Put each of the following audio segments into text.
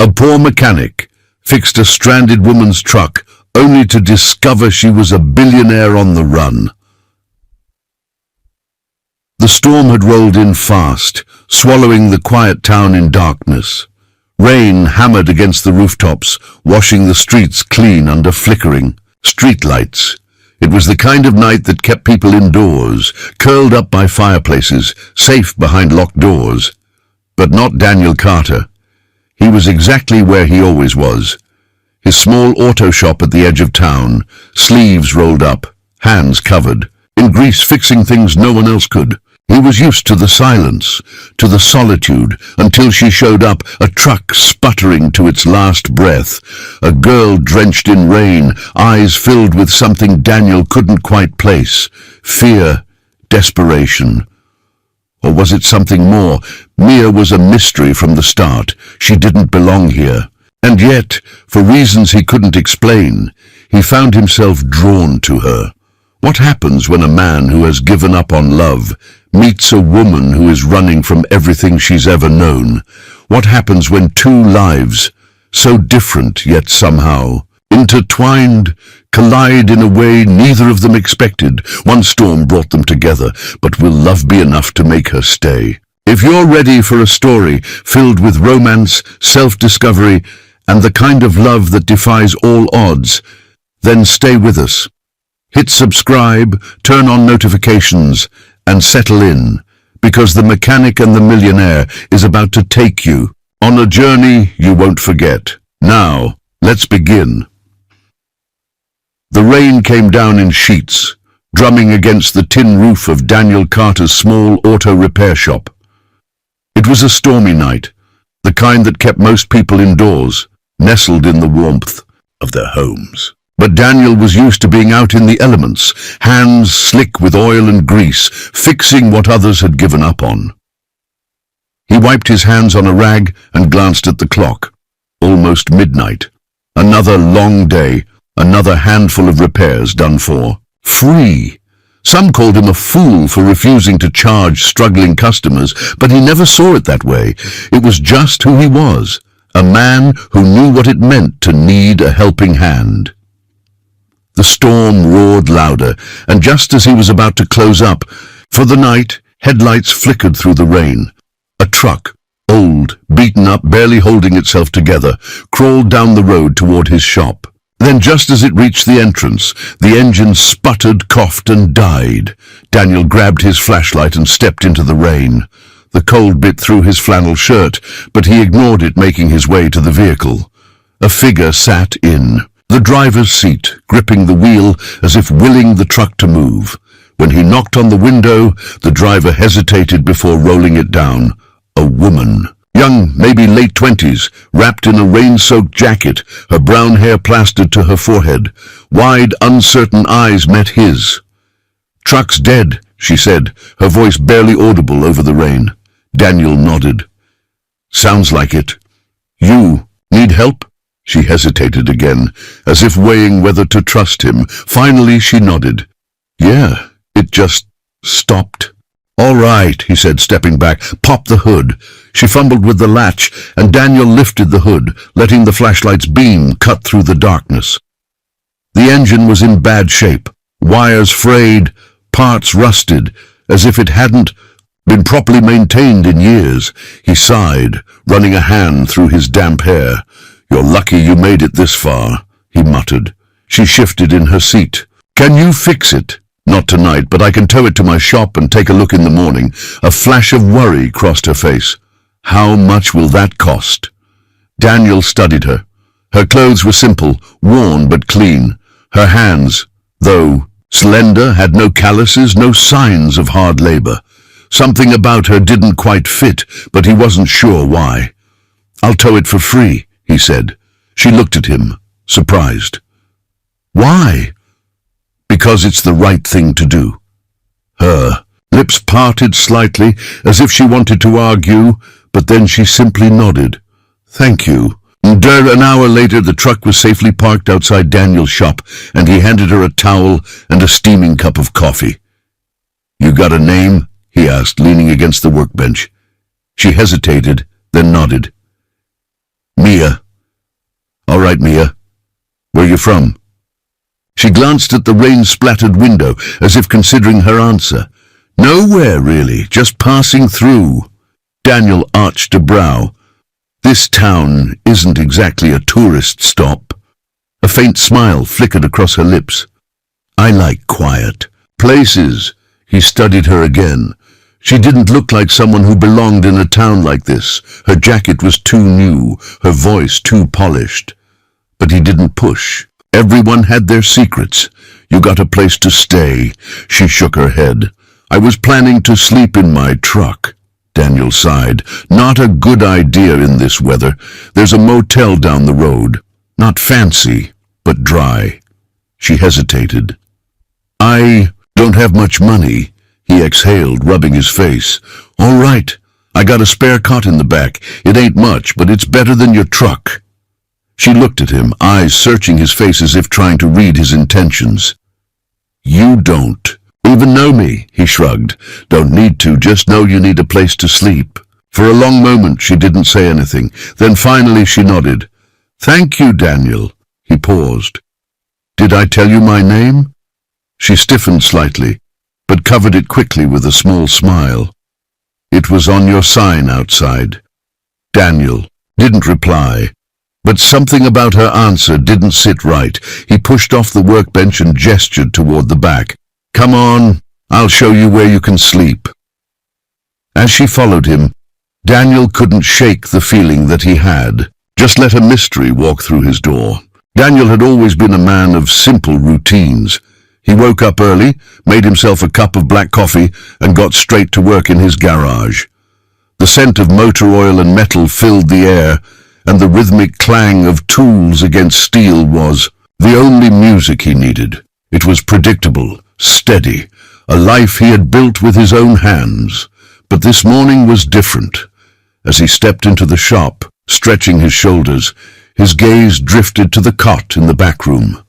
A poor mechanic fixed a stranded woman's truck only to discover she was a billionaire on the run. The storm had rolled in fast, swallowing the quiet town in darkness. Rain hammered against the rooftops, washing the streets clean under flickering streetlights. It was the kind of night that kept people indoors, curled up by fireplaces, safe behind locked doors. But not Daniel Carter. He was exactly where he always was. His small auto shop at the edge of town, sleeves rolled up, hands covered, in grease fixing things no one else could. He was used to the silence, to the solitude, until she showed up, a truck sputtering to its last breath, a girl drenched in rain, eyes filled with something Daniel couldn't quite place, fear, desperation. Or was it something more? Mia was a mystery from the start. She didn't belong here. And yet, for reasons he couldn't explain, he found himself drawn to her. What happens when a man who has given up on love meets a woman who is running from everything she's ever known? What happens when two lives, so different yet somehow intertwined, collide in a way neither of them expected? One storm brought them together, but will love be enough to make her stay? If you're ready for a story filled with romance, self-discovery, and the kind of love that defies all odds, then stay with us. Hit subscribe, turn on notifications, and settle in, because The Mechanic and the Millionaire is about to take you on a journey you won't forget. Now, let's begin. The rain came down in sheets, drumming against the tin roof of Daniel Carter's small auto repair shop. It was a stormy night, the kind that kept most people indoors, nestled in the warmth of their homes. But Daniel was used to being out in the elements, hands slick with oil and grease, fixing what others had given up on. He wiped his hands on a rag and glanced at the clock. Almost midnight. Another long day, another handful of repairs done for. Free. Some called him a fool for refusing to charge struggling customers, but he never saw it that way. It was just who he was, a man who knew what it meant to need a helping hand. The storm roared louder, and just as he was about to close up, for the night, headlights flickered through the rain. A truck, old, beaten up, barely holding itself together, crawled down the road toward his shop. Then just as it reached the entrance, the engine sputtered, coughed, and died. Daniel grabbed his flashlight and stepped into the rain. The cold bit through his flannel shirt, but he ignored it, making his way to the vehicle. A figure sat in the driver's seat, gripping the wheel as if willing the truck to move. When he knocked on the window, the driver hesitated before rolling it down. A woman, young, maybe late 20s, wrapped in a rain-soaked jacket, her brown hair plastered to her forehead. Wide, uncertain eyes met his. "Truck's dead," she said, her voice barely audible over the rain. Daniel nodded. "Sounds like it. You need help?" She hesitated again, as if weighing whether to trust him. Finally, she nodded. "Yeah, it just stopped." "All right," he said, stepping back. "Pop the hood." She fumbled with the latch, and Daniel lifted the hood, letting the flashlight's beam cut through the darkness. The engine was in bad shape, wires frayed, parts rusted, as if it hadn't been properly maintained in years. He sighed, running a hand through his damp hair. "You're lucky you made it this far," he muttered. She shifted in her seat. "Can you fix it?" "Not tonight, but I can tow it to my shop and take a look in the morning." A flash of worry crossed her face. "How much will that cost?" Daniel studied her. Her clothes were simple, worn but clean. Her hands, though slender, had no calluses, no signs of hard labor. Something about her didn't quite fit, but he wasn't sure why. "I'll tow it for free," he said. She looked at him, surprised. "Why?" "Because it's the right thing to do." Her lips parted slightly, as if she wanted to argue, but then she simply nodded. "Thank you." An hour later, the truck was safely parked outside Daniel's shop, and he handed her a towel and a steaming cup of coffee. "You got a name?" he asked, leaning against the workbench. She hesitated, then nodded. Mia. All right, Mia. Where you from? She glanced at the rain-splattered window as if considering her answer. Nowhere, really, just passing through. Daniel arched a brow. This town isn't exactly a tourist stop. A faint smile flickered across her lips. I like quiet places. He studied her again. She didn't look like someone who belonged in a town like this. Her jacket was too new, her voice too polished. But he didn't push. Everyone had their secrets. You got a place to stay. She shook her head. I was planning to sleep in my truck. Daniel sighed. Not a good idea in this weather. There's a motel down the road. Not fancy, but dry. She hesitated. I don't have much money, he exhaled, rubbing his face. All right, I got a spare cot in the back. It ain't much, but it's better than your truck. She looked at him, eyes searching his face as if trying to read his intentions. You don't even know me, he shrugged. Don't need to, just know you need a place to sleep. For a long moment she didn't say anything. Then finally she nodded. Thank you, Daniel. He paused. Did I tell you my name? She stiffened slightly, but covered it quickly with a small smile. It was on your sign outside. Daniel didn't reply, but something about her answer didn't sit right. He pushed off the workbench and gestured toward the back. Come on, I'll show you where you can sleep. As she followed him, Daniel couldn't shake the feeling that he had. Just let a mystery walk through his door. Daniel had always been a man of simple routines. He woke up early, made himself a cup of black coffee, and got straight to work in his garage. The scent of motor oil and metal filled the air, and the rhythmic clang of tools against steel was the only music he needed. It was predictable, steady, a life he had built with his own hands. But this morning was different. As he stepped into the shop, stretching his shoulders, his gaze drifted to the cot in the back room.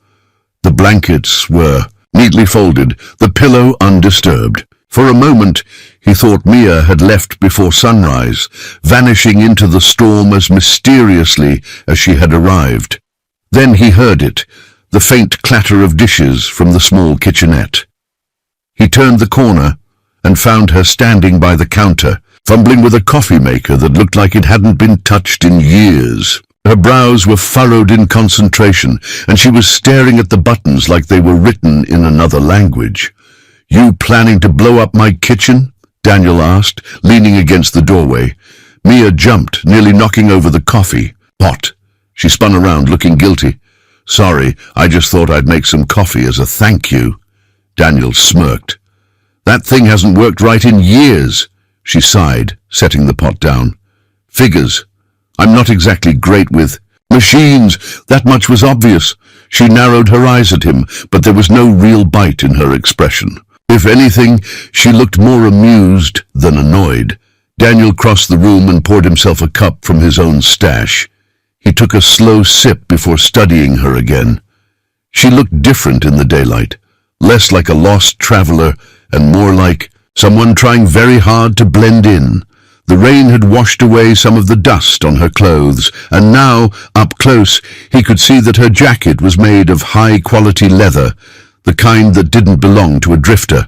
The blankets were neatly folded, the pillow undisturbed. For a moment, he thought Mia had left before sunrise, vanishing into the storm as mysteriously as she had arrived. Then he heard it, the faint clatter of dishes from the small kitchenette. He turned the corner and found her standing by the counter, fumbling with a coffee maker that looked like it hadn't been touched in years. Her brows were furrowed in concentration, and she was staring at the buttons like they were written in another language. You planning to blow up my kitchen? Daniel asked, leaning against the doorway. Mia jumped, nearly knocking over the coffee pot. She spun around, looking guilty. Sorry, I just thought I'd make some coffee as a thank you. Daniel smirked. That thing hasn't worked right in years. She sighed, setting the pot down. Figures. I'm not exactly great with machines. That much was obvious. She narrowed her eyes at him, but there was no real bite in her expression. If anything, she looked more amused than annoyed. Daniel crossed the room and poured himself a cup from his own stash. He took a slow sip before studying her again. She looked different in the daylight, less like a lost traveler and more like someone trying very hard to blend in. The rain had washed away some of the dust on her clothes, and now, up close, he could see that her jacket was made of high-quality leather, the kind that didn't belong to a drifter.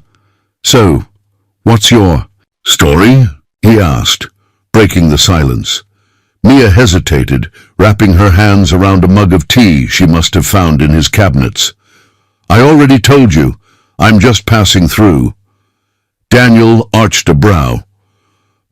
So, what's your story? He asked, breaking the silence. Mia hesitated, wrapping her hands around a mug of tea she must have found in his cabinets. I already told you. I'm just passing through. Daniel arched a brow.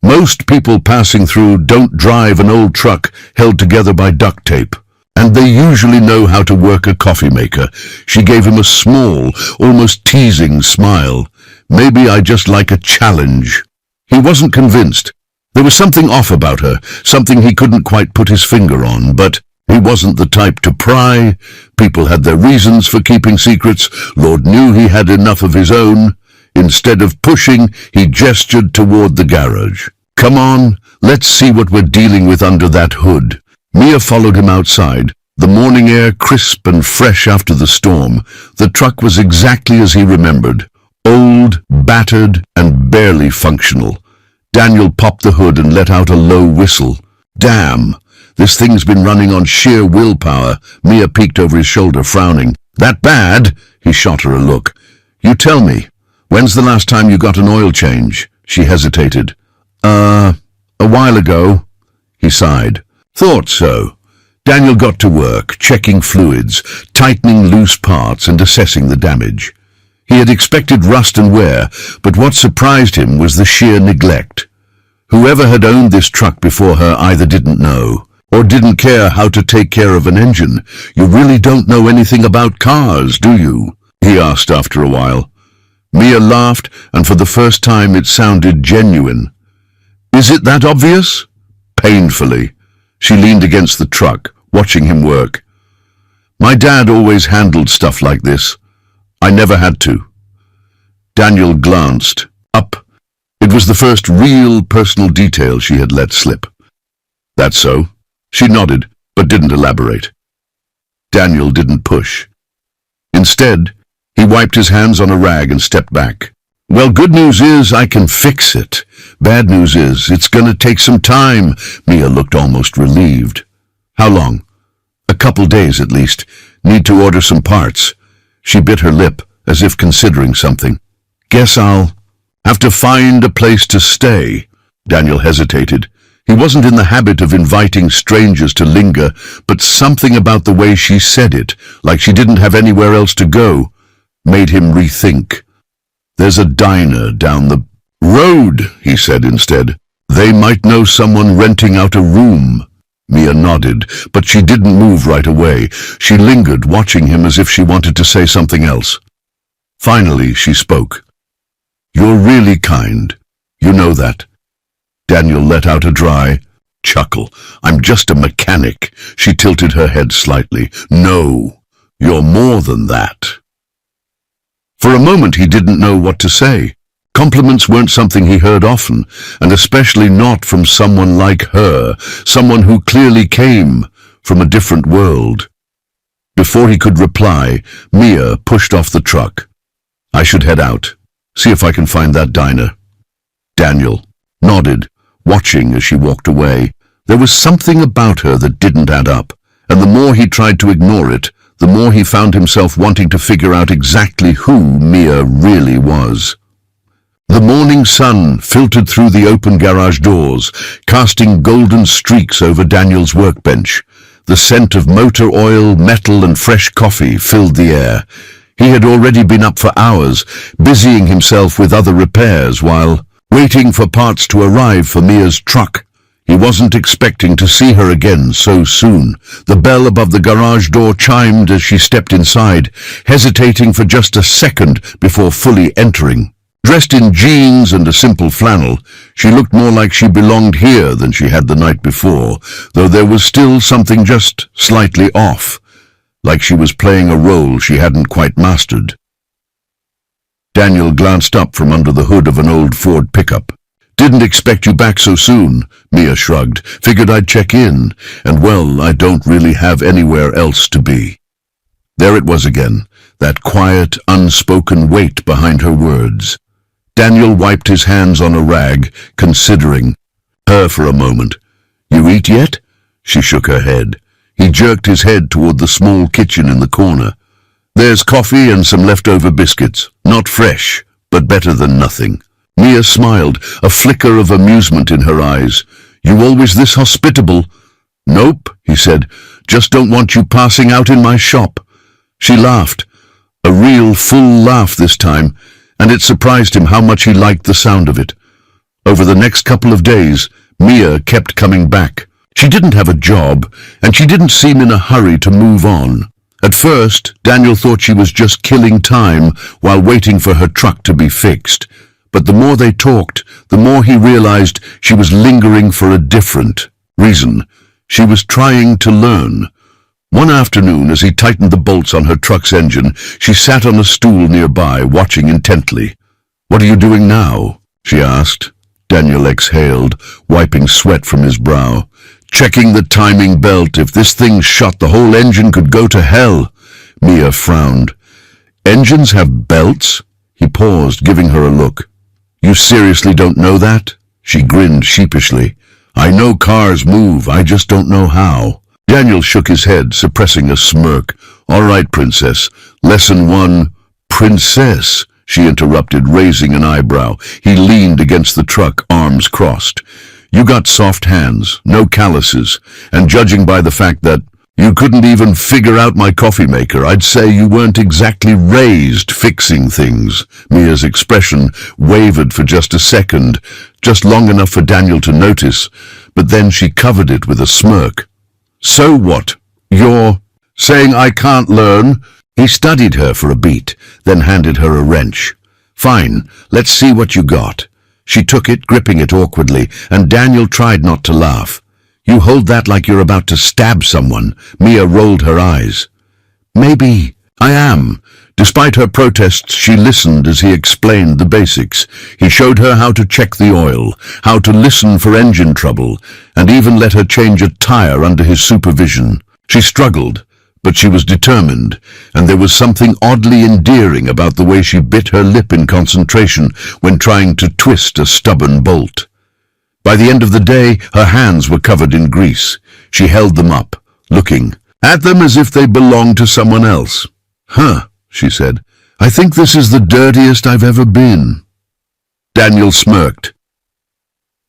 Most people passing through don't drive an old truck held together by duct tape, and they usually know how to work a coffee maker. She gave him a small, almost teasing smile. Maybe I just like a challenge. He wasn't convinced. There was something off about her, something he couldn't quite put his finger on, but he wasn't the type to pry. People had their reasons for keeping secrets. Lord knew he had enough of his own. Instead of pushing, he gestured toward the garage. Come on, let's see what we're dealing with under that hood. Mia followed him outside, the morning air crisp and fresh after the storm. The truck was exactly as he remembered, old, battered, and barely functional. Daniel popped the hood and let out a low whistle. Damn, This thing's been running on sheer willpower. Mia peeked over his shoulder, frowning. That bad? He shot her a look. You tell me, when's the last time you got an oil change? She hesitated. A while ago. He sighed. Thought so. Daniel got to work, checking fluids, tightening loose parts and assessing the damage. He had expected rust and wear, but what surprised him was the sheer neglect. Whoever had owned this truck before her either didn't know, or didn't care how to take care of an engine. You really don't know anything about cars, do you? He asked after a while. Mia laughed, and for the first time it sounded genuine. Is it that obvious? Painfully. She leaned against the truck, watching him work. My dad always handled stuff like this. I never had to. Daniel glanced up. It was the first real personal detail she had let slip. That's so. She nodded, but didn't elaborate. Daniel didn't push. Instead, he wiped his hands on a rag and stepped back. Well, good news is I can fix it. Bad news is it's going to take some time. Mia looked almost relieved. How long? A couple days at least. Need to order some parts. She bit her lip, as if considering something. Guess I'll have to find a place to stay. Daniel hesitated. He wasn't in the habit of inviting strangers to linger, but something about the way she said it, like she didn't have anywhere else to go, made him rethink. There's a diner down the road, he said instead. They might know someone renting out a room. Mia nodded, but she didn't move right away. She lingered, watching him as if she wanted to say something else. Finally, she spoke. You're really kind. You know that. Daniel let out a dry chuckle. I'm just a mechanic. She tilted her head slightly. No, you're more than that. For a moment he didn't know what to say. Compliments weren't something he heard often, and especially not from someone like her, someone who clearly came from a different world. Before he could reply, Mia pushed off the truck. I should head out, see if I can find that diner. Daniel nodded, watching as she walked away. There was something about her that didn't add up, and the more he tried to ignore it, the more he found himself wanting to figure out exactly who Mia really was. The morning sun filtered through the open garage doors, casting golden streaks over Daniel's workbench. The scent of motor oil, metal, and fresh coffee filled the air. He had already been up for hours, busying himself with other repairs while waiting for parts to arrive for Mia's truck. He wasn't expecting to see her again so soon. The bell above the garage door chimed as she stepped inside, hesitating for just a second before fully entering. Dressed in jeans and a simple flannel, she looked more like she belonged here than she had the night before, though there was still something just slightly off, like she was playing a role she hadn't quite mastered. Daniel glanced up from under the hood of an old Ford pickup. Didn't expect you back so soon, Mia shrugged. Figured I'd check in, and well, I don't really have anywhere else to be. There it was again, that quiet, unspoken weight behind her words. Daniel wiped his hands on a rag, considering her for a moment. You eat yet? She shook her head. He jerked his head toward the small kitchen in the corner. There's coffee and some leftover biscuits. Not fresh, but better than nothing. Mia smiled, a flicker of amusement in her eyes. You always this hospitable? Nope, he said. Just don't want you passing out in my shop. She laughed. A real full laugh this time, and it surprised him how much he liked the sound of it. Over the next couple of days, Mia kept coming back. She didn't have a job, and she didn't seem in a hurry to move on. At first, Daniel thought she was just killing time while waiting for her truck to be fixed. But the more they talked, the more he realized she was lingering for a different reason. She was trying to learn. One afternoon, as he tightened the bolts on her truck's engine, she sat on a stool nearby, watching intently. What are you doing now? She asked. Daniel exhaled, wiping sweat from his brow. Checking the timing belt. If this thing shot, the whole engine could go to hell. Mia frowned. Engines have belts? He paused, giving her a look. You seriously don't know that? She grinned sheepishly. I know cars move, I just don't know how. Daniel shook his head, suppressing a smirk. All right, Princess. Lesson 1. Princess, she interrupted, raising an eyebrow. He leaned against the truck, arms crossed. You got soft hands, no calluses, and judging by the fact that you couldn't even figure out my coffee maker, I'd say you weren't exactly raised fixing things. Mia's expression wavered for just a second, just long enough for Daniel to notice, but then she covered it with a smirk. So what? You're saying I can't learn? He studied her for a beat, then handed her a wrench. Fine, let's see what you got. She took it, gripping it awkwardly, and Daniel tried not to laugh. You hold that like you're about to stab someone. Mia rolled her eyes. Maybe I am. Despite her protests, she listened as he explained the basics. He showed her how to check the oil, how to listen for engine trouble, and even let her change a tire under his supervision. She struggled, but she was determined, and there was something oddly endearing about the way she bit her lip in concentration when trying to twist a stubborn bolt. By the end of the day, her hands were covered in grease. She held them up, looking at them as if they belonged to someone else. Huh, she said. I think this is the dirtiest I've ever been. Daniel smirked.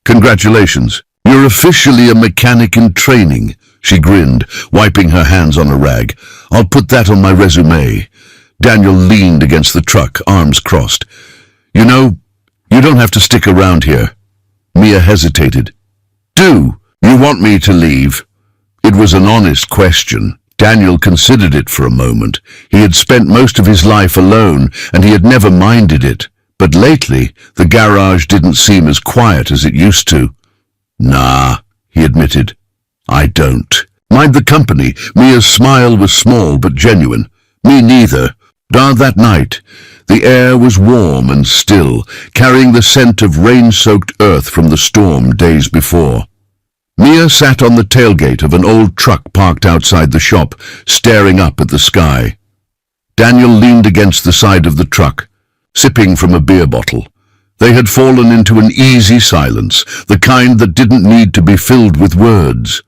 Congratulations. You're officially a mechanic in training, she grinned, wiping her hands on a rag. I'll put that on my resume. Daniel leaned against the truck, arms crossed. You know, you don't have to stick around here. Mia hesitated. Do you want me to leave? It was an honest question. Daniel considered it for a moment. He had spent most of his life alone, and he had never minded it. But lately, the garage didn't seem as quiet as it used to. Nah, he admitted. I don't. Mind the company. Mia's smile was small but genuine. Me neither. That night, the air was warm and still, carrying the scent of rain-soaked earth from the storm days before. Mia sat on the tailgate of an old truck parked outside the shop, staring up at the sky. Daniel leaned against the side of the truck, sipping from a beer bottle. They had fallen into an easy silence, the kind that didn't need to be filled with words.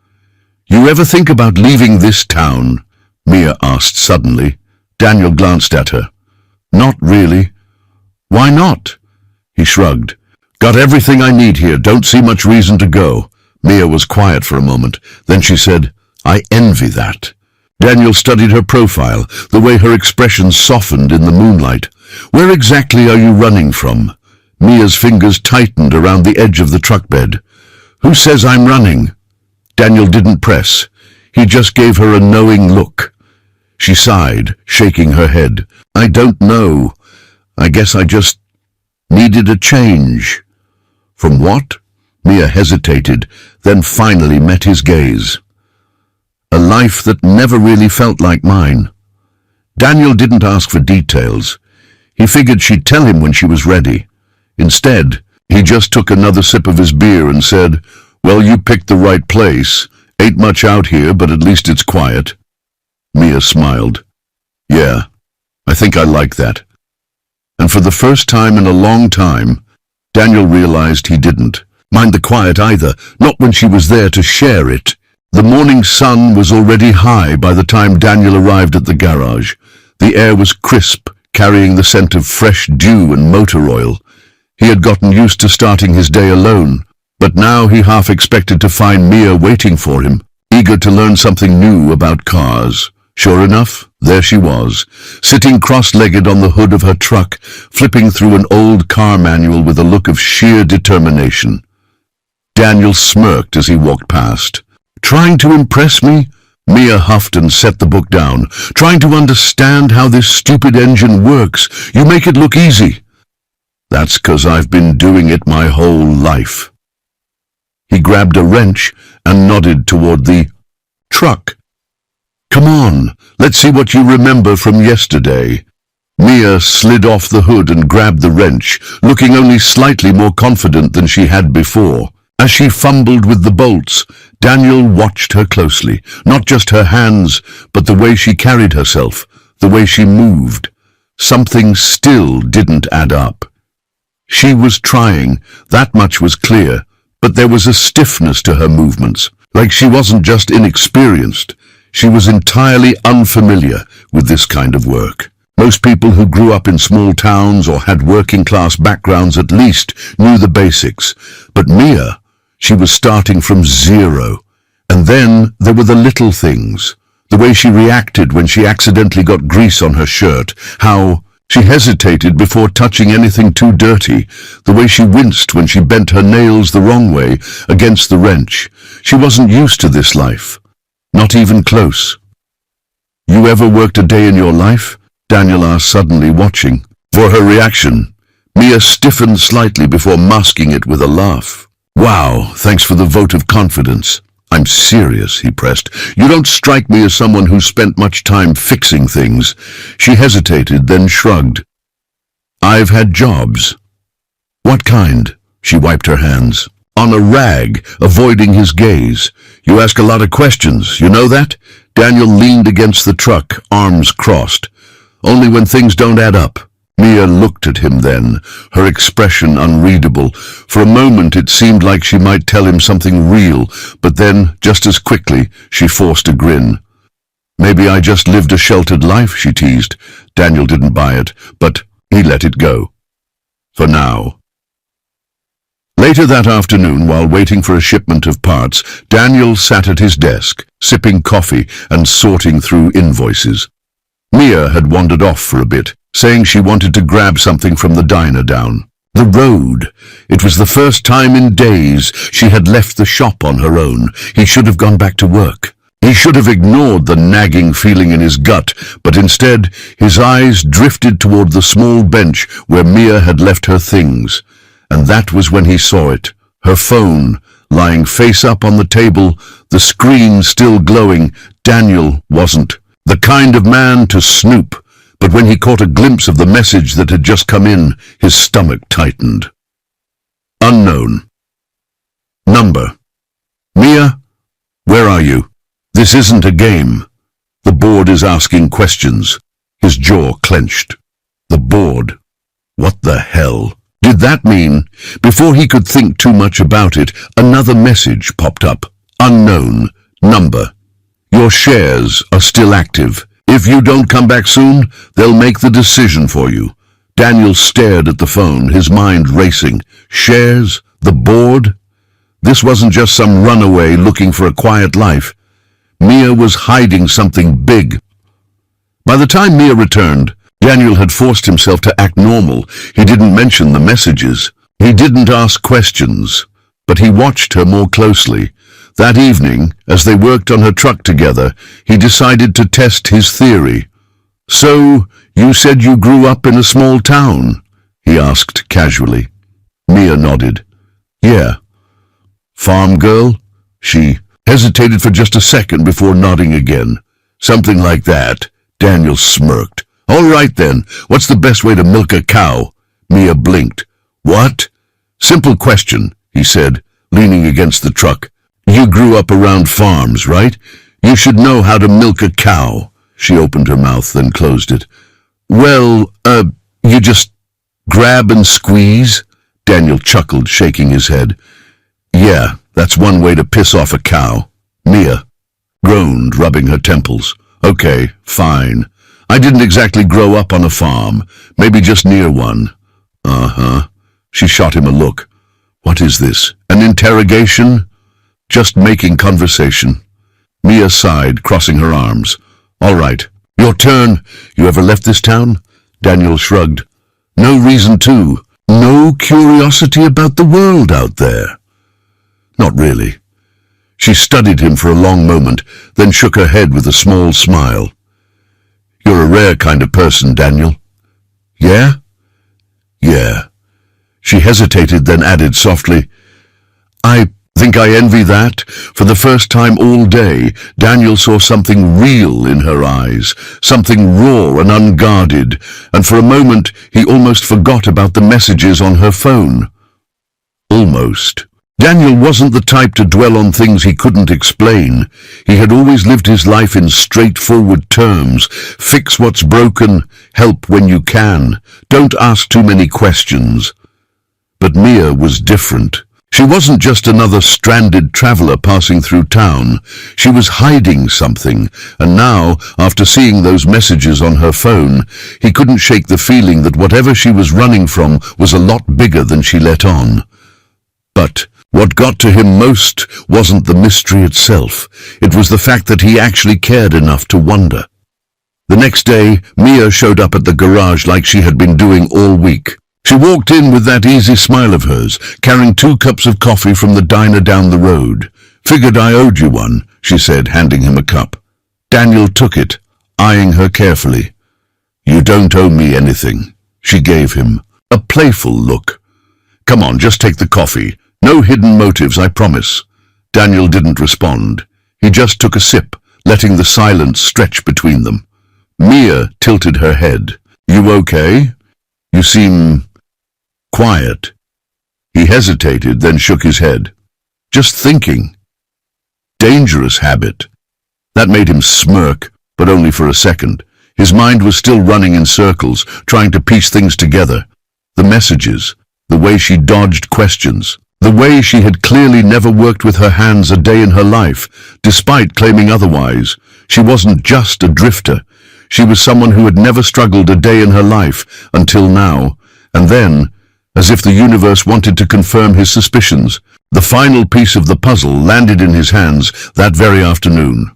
You ever think about leaving this town? Mia asked suddenly. Daniel glanced at her. Not really. Why not? He shrugged. Got everything I need here, don't see much reason to go. Mia was quiet for a moment. Then she said, I envy that. Daniel studied her profile, the way her expression softened in the moonlight. Where exactly are you running from? Mia's fingers tightened around the edge of the truck bed. Who says I'm running? Daniel didn't press. He just gave her a knowing look. She sighed, shaking her head. I don't know. I guess I just needed a change. From what? Mia hesitated, then finally met his gaze. A life that never really felt like mine. Daniel didn't ask for details. He figured she'd tell him when she was ready. Instead, he just took another sip of his beer and said, Well, you picked the right place. Ain't much out here, but at least it's quiet. Mia smiled. Yeah, I think I like that. And for the first time in a long time, Daniel realized he didn't mind the quiet either, not when she was there to share it. The morning sun was already high by the time Daniel arrived at the garage. The air was crisp, carrying the scent of fresh dew and motor oil. He had gotten used to starting his day alone, but now he half expected to find Mia waiting for him, eager to learn something new about cars. Sure enough, there she was, sitting cross-legged on the hood of her truck, flipping through an old car manual with a look of sheer determination. Daniel smirked as he walked past. Trying to impress me? Mia huffed and set the book down. Trying to understand how this stupid engine works. You make it look easy. That's 'cause I've been doing it my whole life. He grabbed a wrench and nodded toward the truck. Come on, let's see what you remember from yesterday. Mia slid off the hood and grabbed the wrench, looking only slightly more confident than she had before. As she fumbled with the bolts, Daniel watched her closely, not just her hands, but the way she carried herself, the way she moved. Something still didn't add up. She was trying, that much was clear, but there was a stiffness to her movements, like she wasn't just inexperienced, she was entirely unfamiliar with this kind of work. Most people who grew up in small towns or had working-class backgrounds at least knew the basics, but Mia, she was starting from zero. And then there were the little things, the way she reacted when she accidentally got grease on her shirt, how she hesitated before touching anything too dirty, the way she winced when she bent her nails the wrong way against the wrench. She wasn't used to this life, not even close. "You ever worked a day in your life?" Daniel asked, suddenly watching. For her reaction, Mia stiffened slightly before masking it with a laugh. "Wow, thanks for the vote of confidence." "I'm serious," he pressed. "You don't strike me as someone who spent much time fixing things." She hesitated, then shrugged. "I've had jobs." "What kind?" She wiped her hands. On a rag, avoiding his gaze. "You ask a lot of questions, you know that?" Daniel leaned against the truck, arms crossed. "Only when things don't add up." Mia looked at him then, her expression unreadable. For a moment it seemed like she might tell him something real, but then, just as quickly, she forced a grin. "Maybe I just lived a sheltered life," she teased. Daniel didn't buy it, but he let it go. For now. Later that afternoon, while waiting for a shipment of parts, Daniel sat at his desk, sipping coffee and sorting through invoices. Mia had wandered off for a bit, saying she wanted to grab something from the diner down the road. It was the first time in days she had left the shop on her own. He should have gone back to work. He should have ignored the nagging feeling in his gut, but instead his eyes drifted toward the small bench where Mia had left her things. And that was when he saw it, her phone, lying face up on the table, the screen still glowing. Daniel wasn't the kind of man to snoop, but when he caught a glimpse of the message that had just come in, his stomach tightened. Unknown. Number. "Mia, where are you? This isn't a game. The board is asking questions." His jaw clenched. The board. What the hell did that mean? Before he could think too much about it, another message popped up. Unknown. Number. "Your shares are still active. If you don't come back soon, they'll make the decision for you." Daniel stared at the phone, his mind racing. Shares? The board? This wasn't just some runaway looking for a quiet life. Mia was hiding something big. By the time Mia returned, Daniel had forced himself to act normal. He didn't mention the messages. He didn't ask questions, but he watched her more closely. That evening, as they worked on her truck together, he decided to test his theory. "So, you said you grew up in a small town?" he asked casually. Mia nodded. "Yeah." "Farm girl?" She hesitated for just a second before nodding again. "Something like that." Daniel smirked. "All right then, what's the best way to milk a cow?" Mia blinked. "What?" "Simple question," he said, leaning against the truck. "You grew up around farms, right? You should know how to milk a cow." She opened her mouth, then closed it. "Well, you just grab and squeeze?" Daniel chuckled, shaking his head. "Yeah, that's one way to piss off a cow." Mia groaned, rubbing her temples. "Okay, fine. I didn't exactly grow up on a farm, maybe just near one." "Uh-huh." She shot him a look. "What is this? An interrogation?" "Just making conversation." Mia sighed, crossing her arms. "All right, your turn. You ever left this town?" Daniel shrugged. "No reason to. No curiosity about the world out there?" "Not really." She studied him for a long moment, then shook her head with a small smile. "You're a rare kind of person, Daniel." "Yeah?" "Yeah." She hesitated, then added softly, "I think I envy that." For the first time all day, Daniel saw something real in her eyes, something raw and unguarded, and for a moment he almost forgot about the messages on her phone. Almost. Daniel wasn't the type to dwell on things he couldn't explain. He had always lived his life in straightforward terms. Fix what's broken, help when you can. Don't ask too many questions. But Mia was different. She wasn't just another stranded traveler passing through town. She was hiding something, and now, after seeing those messages on her phone, he couldn't shake the feeling that whatever she was running from was a lot bigger than she let on. But what got to him most wasn't the mystery itself. It was the fact that he actually cared enough to wonder. The next day, Mia showed up at the garage like she had been doing all week. She walked in with that easy smile of hers, carrying 2 cups of coffee from the diner down the road. "Figured I owed you one," she said, handing him a cup. Daniel took it, eyeing her carefully. "You don't owe me anything," she gave him, a playful look. "Come on, just take the coffee. No hidden motives, I promise." Daniel didn't respond. He just took a sip, letting the silence stretch between them. Mia tilted her head. "You okay? You seem quiet." He hesitated, then shook his head. "Just thinking." Dangerous habit. That made him smirk, but only for a second. His mind was still running in circles, trying to piece things together. The messages, the way she dodged questions, the way she had clearly never worked with her hands a day in her life, despite claiming otherwise. She wasn't just a drifter. She was someone who had never struggled a day in her life until now. And then, as if the universe wanted to confirm his suspicions, the final piece of the puzzle landed in his hands that very afternoon.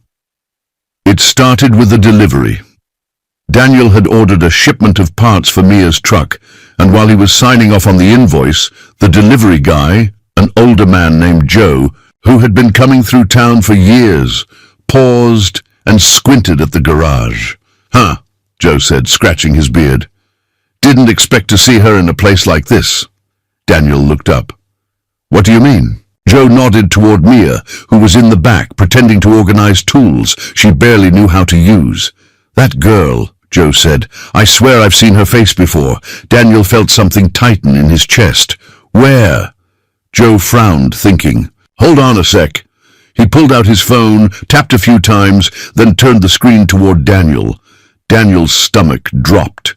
It started with a delivery. Daniel had ordered a shipment of parts for Mia's truck, and while he was signing off on the invoice, the delivery guy, an older man named Joe, who had been coming through town for years, paused and squinted at the garage. "Huh," Joe said, scratching his beard. "Didn't expect to see her in a place like this." Daniel looked up. "What do you mean?" Joe nodded toward Mia, who was in the back, pretending to organize tools she barely knew how to use. "That girl," Joe said. "I swear I've seen her face before." Daniel felt something tighten in his chest. "Where?" Joe frowned, thinking. "Hold on a sec." He pulled out his phone, tapped a few times, then turned the screen toward Daniel. Daniel's stomach dropped.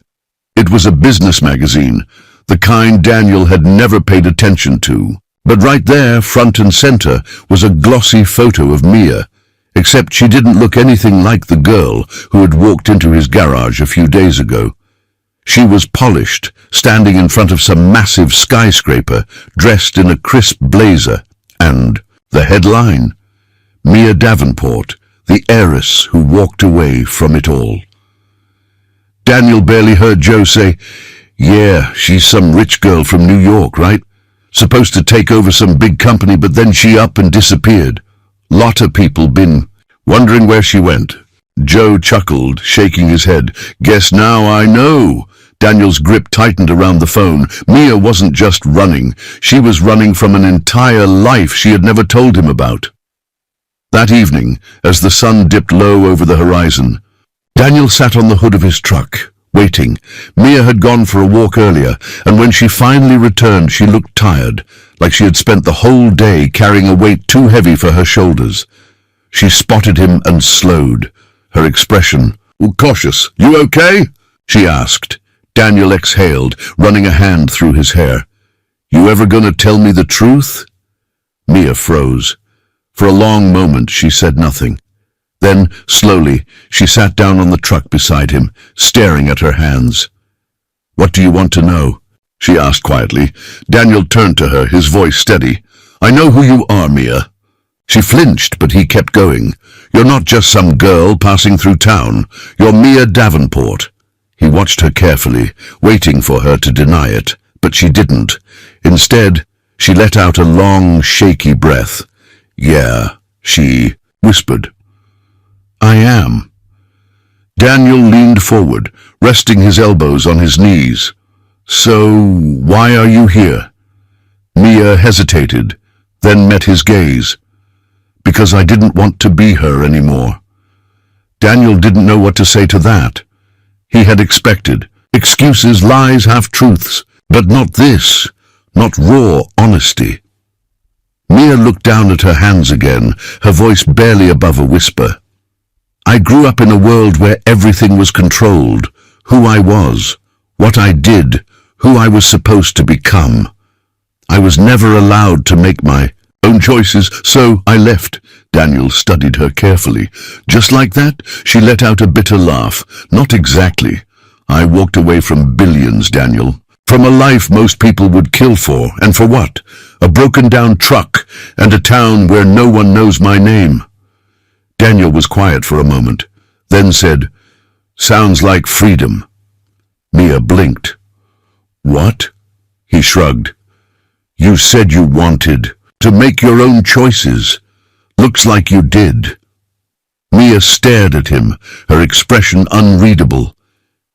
It was a business magazine, the kind Daniel had never paid attention to. But right there, front and center, was a glossy photo of Mia, except she didn't look anything like the girl who had walked into his garage a few days ago. She was polished, standing in front of some massive skyscraper, dressed in a crisp blazer, and the headline, "Mia Davenport, the heiress who walked away from it all." Daniel barely heard Joe say, "Yeah, she's some rich girl from New York, right? Supposed to take over some big company, but then she up and disappeared. Lot of people been wondering where she went." Joe chuckled, shaking his head. "Guess now I know." Daniel's grip tightened around the phone. Mia wasn't just running. She was running from an entire life she had never told him about. That evening, as the sun dipped low over the horizon, Daniel sat on the hood of his truck, waiting. Mia had gone for a walk earlier, and when she finally returned, she looked tired, like she had spent the whole day carrying a weight too heavy for her shoulders. She spotted him and slowed, her expression cautious. "You okay?" she asked. Daniel exhaled, running a hand through his hair. "You ever gonna tell me the truth?" Mia froze. For a long moment, she said nothing. Then, slowly, she sat down on the truck beside him, staring at her hands. "What do you want to know?" she asked quietly. Daniel turned to her, his voice steady. "I know who you are, Mia." She flinched, but he kept going. "You're not just some girl passing through town. You're Mia Davenport." He watched her carefully, waiting for her to deny it, but she didn't. Instead, she let out a long, shaky breath. "Yeah," she whispered. "I am." Daniel leaned forward, resting his elbows on his knees. "So, why are you here?" Mia hesitated, then met his gaze. "Because I didn't want to be her anymore." Daniel didn't know what to say to that. He had expected excuses, lies, half-truths, but not this, not raw honesty. Mia looked down at her hands again, her voice barely above a whisper. "I grew up in a world where everything was controlled, who I was, what I did, who I was supposed to become. I was never allowed to make my own choices, so I left. Daniel studied her carefully. Just like that, she let out a bitter laugh. Not exactly. I walked away from billions, Daniel. From a life most people would kill for, and for what? A broken-down truck and a town where no one knows my name. Daniel was quiet for a moment, then said, "Sounds like freedom." Mia blinked. "What?" He shrugged. "You said you wanted to make your own choices. Looks like you did." Mia stared at him, her expression unreadable.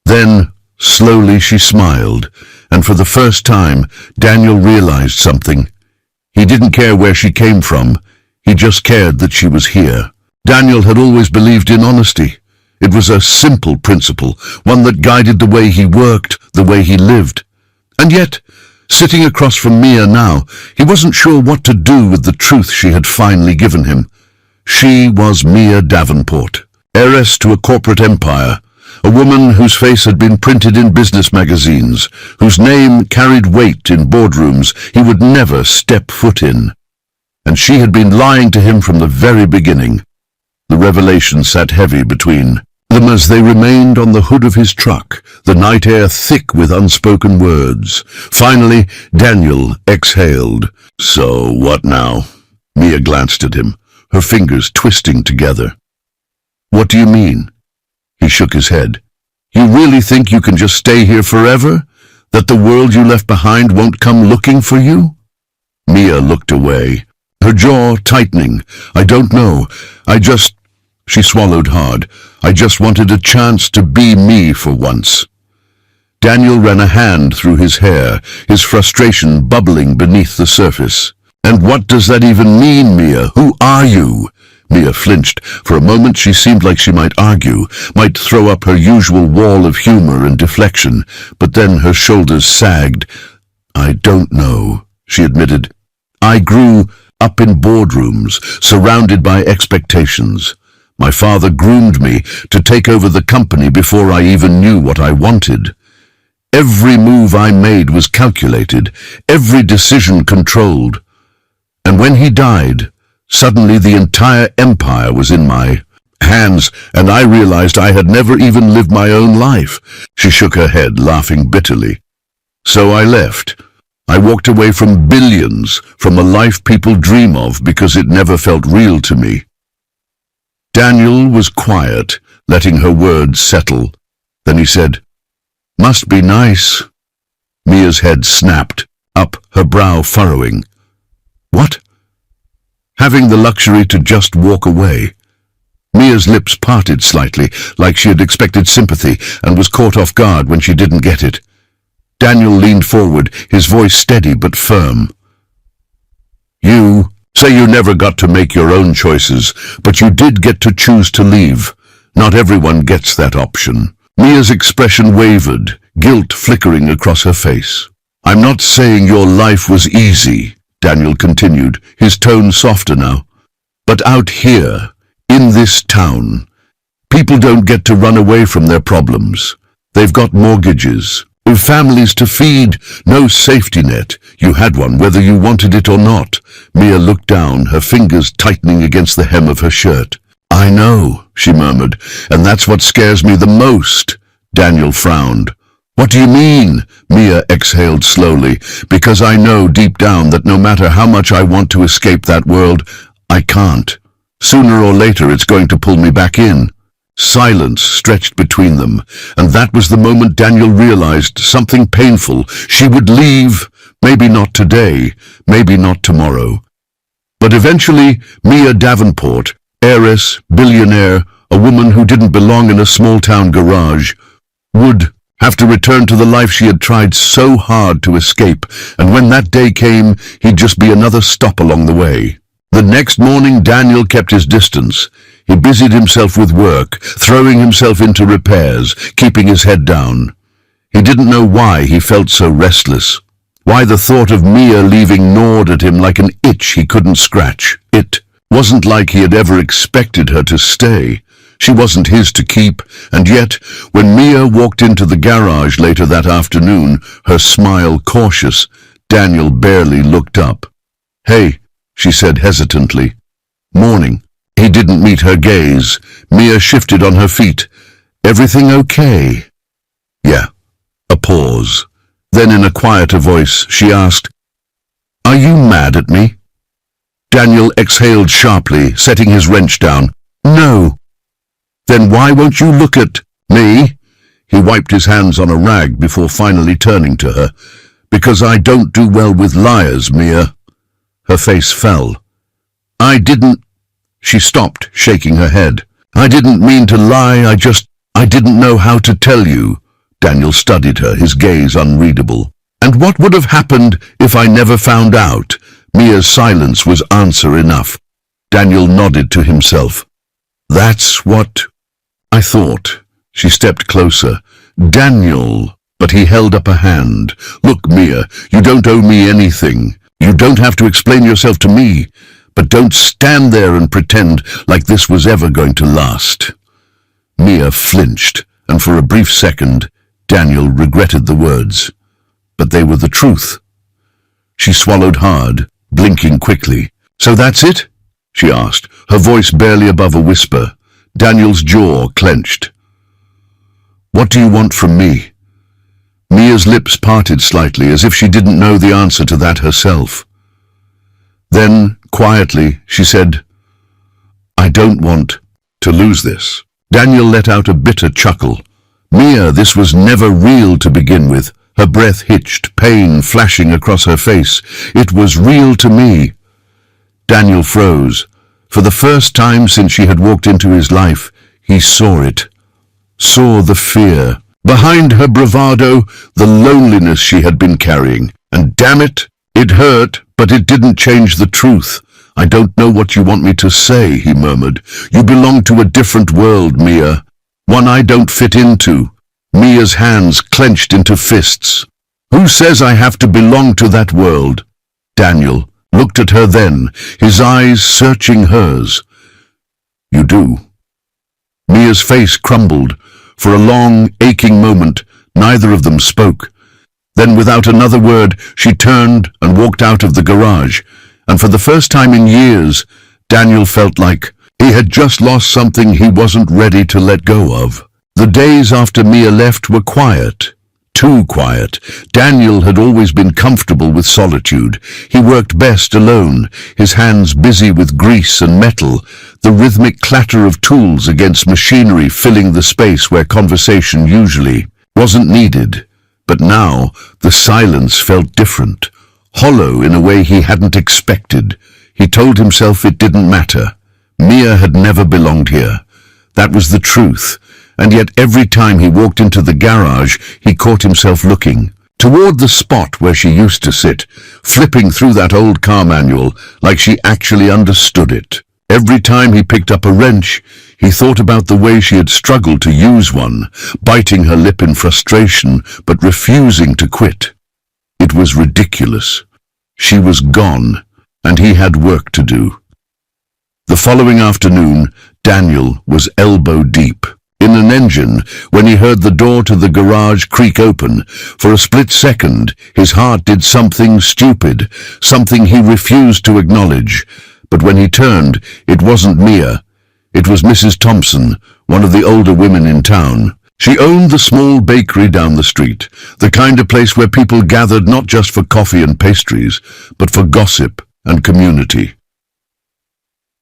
Then, slowly she smiled, and for the first time, Daniel realized something. He didn't care where she came from. He just cared that she was here. Daniel had always believed in honesty. It was a simple principle, one that guided the way he worked, the way he lived. And yet, sitting across from Mia now, he wasn't sure what to do with the truth she had finally given him. She was Mia Davenport, heiress to a corporate empire, a woman whose face had been printed in business magazines, whose name carried weight in boardrooms he would never step foot in. And she had been lying to him from the very beginning. The revelation sat heavy between them as they remained on the hood of his truck, the night air thick with unspoken words. Finally, Daniel exhaled. "So, what now?" Mia glanced at him, her fingers twisting together. "What do you mean?" He shook his head. "You really think you can just stay here forever? That the world you left behind won't come looking for you?" Mia looked away, her jaw tightening. "I don't know. She swallowed hard. "I just wanted a chance to be me for once." Daniel ran a hand through his hair, his frustration bubbling beneath the surface. "And what does that even mean, Mia? Who are you?" Mia flinched. For a moment she seemed like she might argue, might throw up her usual wall of humor and deflection, but then her shoulders sagged. "I don't know," she admitted. "I grew up in boardrooms, surrounded by expectations. My father groomed me to take over the company before I even knew what I wanted. Every move I made was calculated, every decision controlled. And when he died, suddenly the entire empire was in my hands, and I realized I had never even lived my own life." She shook her head, laughing bitterly. "So I left. I walked away from billions, from a life people dream of, because it never felt real to me." Daniel was quiet, letting her words settle. Then he said, "Must be nice." Mia's head snapped, up, her brow furrowing. "What?" "Having the luxury to just walk away." Mia's lips parted slightly, like she had expected sympathy and was caught off guard when she didn't get it. Daniel leaned forward, his voice steady but firm. "You say you never got to make your own choices, but you did get to choose to leave. Not everyone gets that option." Mia's expression wavered, guilt flickering across her face. "I'm not saying your life was easy," Daniel continued, his tone softer now. "But out here, in this town, people don't get to run away from their problems. They've got mortgages, families to feed, no safety net. You had one whether you wanted it or not." Mia looked down, her fingers tightening against the hem of her shirt. "I know," she murmured, "and that's what scares me the most." Daniel frowned. "What do you mean?" Mia exhaled slowly. "Because I know deep down that no matter how much I want to escape that world, I can't. Sooner or later it's going to pull me back in." Silence stretched between them, and that was the moment Daniel realized something painful. She would leave, maybe not today, maybe not tomorrow. But eventually, Mia Davenport, heiress, billionaire, a woman who didn't belong in a small-town garage, would have to return to the life she had tried so hard to escape, and when that day came, he'd just be another stop along the way. The next morning, Daniel kept his distance. He busied himself with work, throwing himself into repairs, keeping his head down. He didn't know why he felt so restless, why the thought of Mia leaving gnawed at him like an itch he couldn't scratch. It wasn't like he had ever expected her to stay. She wasn't his to keep, and yet, when Mia walked into the garage later that afternoon, her smile cautious, Daniel barely looked up. "Hey," she said hesitantly. "Morning." He didn't meet her gaze. Mia shifted on her feet. "Everything okay?" "Yeah." A pause. Then in a quieter voice, she asked, "Are you mad at me?" Daniel exhaled sharply, setting his wrench down. "No." "Then why won't you look at me?" He wiped his hands on a rag before finally turning to her. "Because I don't do well with liars, Mia." Her face fell. "I didn't—" She stopped, shaking her head. "I didn't mean to lie, I didn't know how to tell you." Daniel studied her, his gaze unreadable. "And what would have happened if I never found out?" Mia's silence was answer enough. Daniel nodded to himself. "That's what I thought." She stepped closer. "Daniel," but he held up a hand. "Look, Mia, you don't owe me anything. You don't have to explain yourself to me, but don't stand there and pretend like this was ever going to last." Mia flinched, and for a brief second, Daniel regretted the words. But they were the truth. She swallowed hard, blinking quickly. "So that's it?" she asked, her voice barely above a whisper. Daniel's jaw clenched. "What do you want from me?" Mia's lips parted slightly, as if she didn't know the answer to that herself. Then, quietly, she said, "I don't want to lose this." Daniel let out a bitter chuckle. "Mia, this was never real to begin with." Her breath hitched, pain flashing across her face. "It was real to me." Daniel froze. For the first time since she had walked into his life, he saw it. Saw the fear. Behind her bravado, the loneliness she had been carrying. And damn it, it hurt, but it didn't change the truth. "I don't know what you want me to say," he murmured. "You belong to a different world, Mia. One I don't fit into." Mia's hands clenched into fists. "Who says I have to belong to that world?" Daniel looked at her then, his eyes searching hers. "You do." Mia's face crumbled. For a long, aching moment, neither of them spoke. Then without another word, she turned and walked out of the garage. And for the first time in years, Daniel felt like he had just lost something he wasn't ready to let go of. The days after Mia left were quiet. Too quiet. Daniel had always been comfortable with solitude. He worked best alone, his hands busy with grease and metal, the rhythmic clatter of tools against machinery filling the space where conversation usually wasn't needed. But now the silence felt different, hollow in a way he hadn't expected. He told himself it didn't matter. Mia had never belonged here. That was the truth. And yet every time he walked into the garage, he caught himself looking toward the spot where she used to sit, flipping through that old car manual like she actually understood it. Every time he picked up a wrench, he thought about the way she had struggled to use one, biting her lip in frustration but refusing to quit. It was ridiculous. She was gone, and he had work to do. The following afternoon, Daniel was elbow deep in an engine when he heard the door to the garage creak open. For a split second, his heart did something stupid, something he refused to acknowledge. But when he turned, it wasn't Mia. It was Mrs. Thompson, one of the older women in town. She owned the small bakery down the street, the kind of place where people gathered not just for coffee and pastries, but for gossip and community.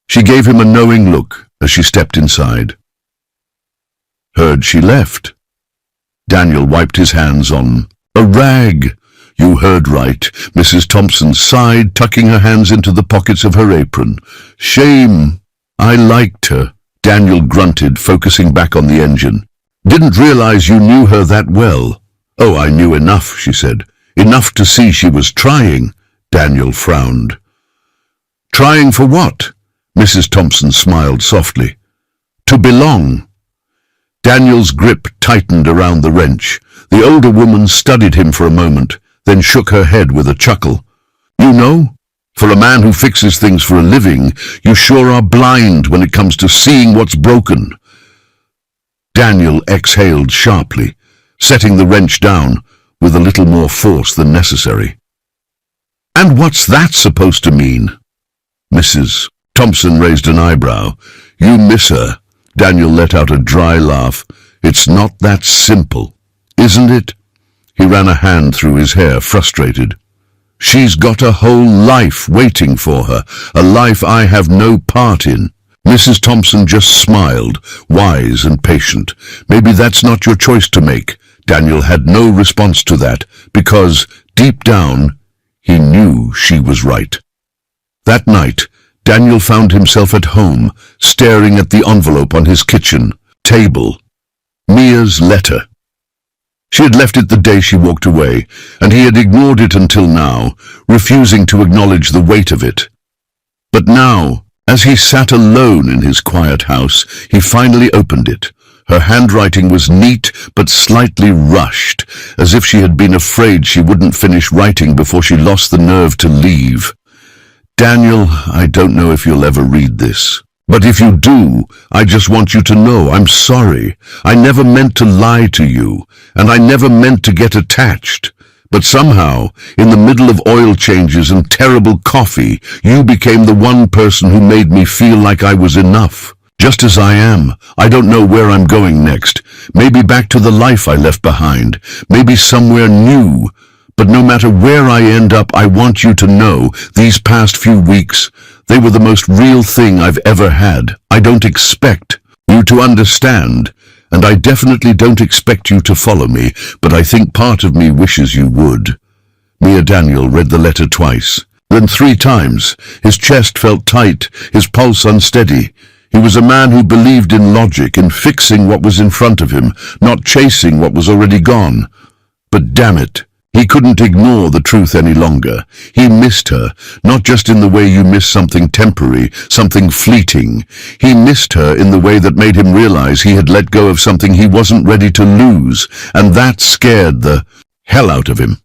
She gave him a knowing look as she stepped inside. "Heard she left." Daniel wiped his hands on a rag. "You heard right," Mrs. Thompson sighed, tucking her hands into the pockets of her apron. "Shame. I liked her." Daniel grunted, focusing back on the engine. "Didn't realize you knew her that well." "Oh, I knew enough," she said. "Enough to see she was trying." Daniel frowned. "Trying for what?" Mrs. Thompson smiled softly. "To belong." Daniel's grip tightened around the wrench. The older woman studied him for a moment, then shook her head with a chuckle. "You know, for a man who fixes things for a living, you sure are blind when it comes to seeing what's broken." Daniel exhaled sharply, setting the wrench down with a little more force than necessary. And what's that supposed to mean? Mrs. Thompson raised an eyebrow. You miss her. Daniel let out a dry laugh. It's not that simple, isn't it? He ran a hand through his hair, frustrated. She's got a whole life waiting for her, a life I have no part in. Mrs. Thompson just smiled, wise and patient. Maybe that's not your choice to make. Daniel had no response to that, because, deep down, he knew she was right. That night, Daniel found himself at home, staring at the envelope on his kitchen table. Mia's letter. She had left it the day she walked away, and he had ignored it until now, refusing to acknowledge the weight of it. But now, as he sat alone in his quiet house, he finally opened it. Her handwriting was neat but slightly rushed, as if she had been afraid she wouldn't finish writing before she lost the nerve to leave. Daniel, I don't know if you'll ever read this. But if you do, I just want you to know I'm sorry. I never meant to lie to you, and I never meant to get attached. But somehow, in the middle of oil changes and terrible coffee, you became the one person who made me feel like I was enough. Just as I am. I don't know where I'm going next. Maybe back to the life I left behind. Maybe somewhere new. But no matter where I end up, I want you to know, these past few weeks, they were the most real thing I've ever had. I don't expect you to understand, and I definitely don't expect you to follow me, but I think part of me wishes you would. Mia Daniel read the letter twice, then 3 times. His chest felt tight, his pulse unsteady. He was a man who believed in logic, in fixing what was in front of him, not chasing what was already gone. But damn it, he couldn't ignore the truth any longer. He missed her, not just in the way you miss something temporary, something fleeting. He missed her in the way that made him realize he had let go of something he wasn't ready to lose, and that scared the hell out of him.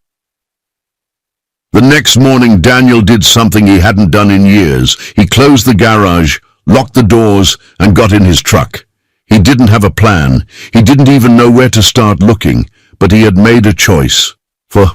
The next morning, Daniel did something he hadn't done in years. He closed the garage, locked the doors, and got in his truck. He didn't have a plan. He didn't even know where to start looking, but he had made a choice. For